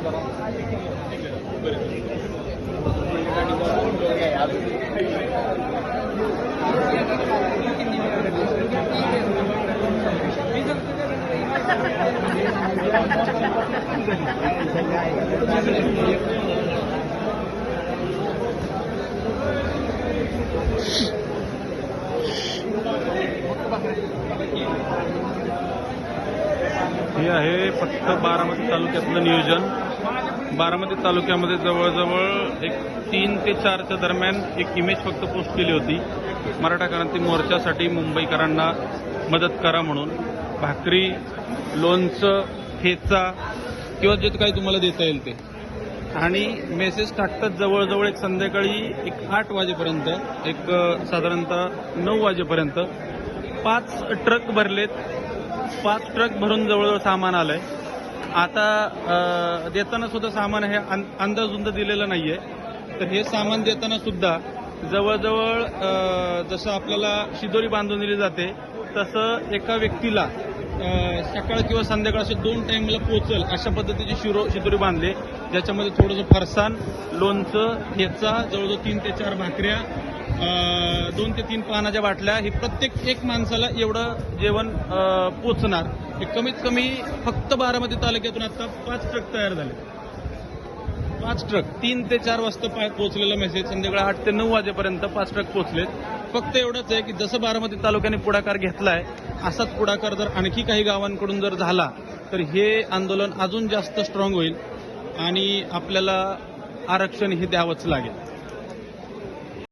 हे आहे फक्त बारामती तालुक्यातलं नियोजन। बारामती तालुक्यामध्ये जवळजवळ एक 3 ते 4च्या दरम्यान एक इमेज फक्त पोस्ट केली होती, मराठा क्रांती मोर्चासाठी मुंबईकरांना मदत करा म्हणून। भाकरी, लोणचं, ठेचा किंवा जे काही तुम्हाला देता येईल ते, आणि मेसेज टाकतात जवळजवळ एक संध्याकाळी एक 8 वाजेपर्यंत, एक साधारणतः 9 वाजेपर्यंत 5 ट्रक भरलेत। 5 ट्रक भरून जवळजवळ सामान आलंय। आता देताना सुद्धा सामान हे अंदाजुंद दिलेलं नाहीये, तर हे सामान देताना सुद्धा जवळजवळ जसं आपल्याला शिदोरी बांधून दिली जाते तसं एका व्यक्तीला सकाळ किंवा संध्याकाळ असे 2 टाइमला पोहोचल अशा पद्धतीची शिदोरी बांधले, ज्याच्यामध्ये थोडंसं फरसाण, लोणचं, ठेचा, जवळजवळ 3 ते 4 भाकऱ्या, 2 ते 3 पानाच्या बाटल्या, हे प्रत्येक एक माणसाला एवढं जेवण पोचणार। हे कमीत कमी फक्त बारामती तालुक्यातून आता 5 ट्रक तयार झाले। 5 ट्रक 3 ते 4 वाजता पोहोचलेला मेसेज, संध्याकाळी 8 ते 9 वाजेपर्यंत 5 ट्रक पोहोचलेत। फक्त एवढंच आहे की जसं बारामती तालुक्याने पुढाकार घेतलाय असाच पुढाकार जर आणखी काही गावांकडून जर झाला तर हे आंदोलन अजून जास्त स्ट्रॉंग होईल आणि आपल्याला आरक्षण हे द्यावंच लागेल।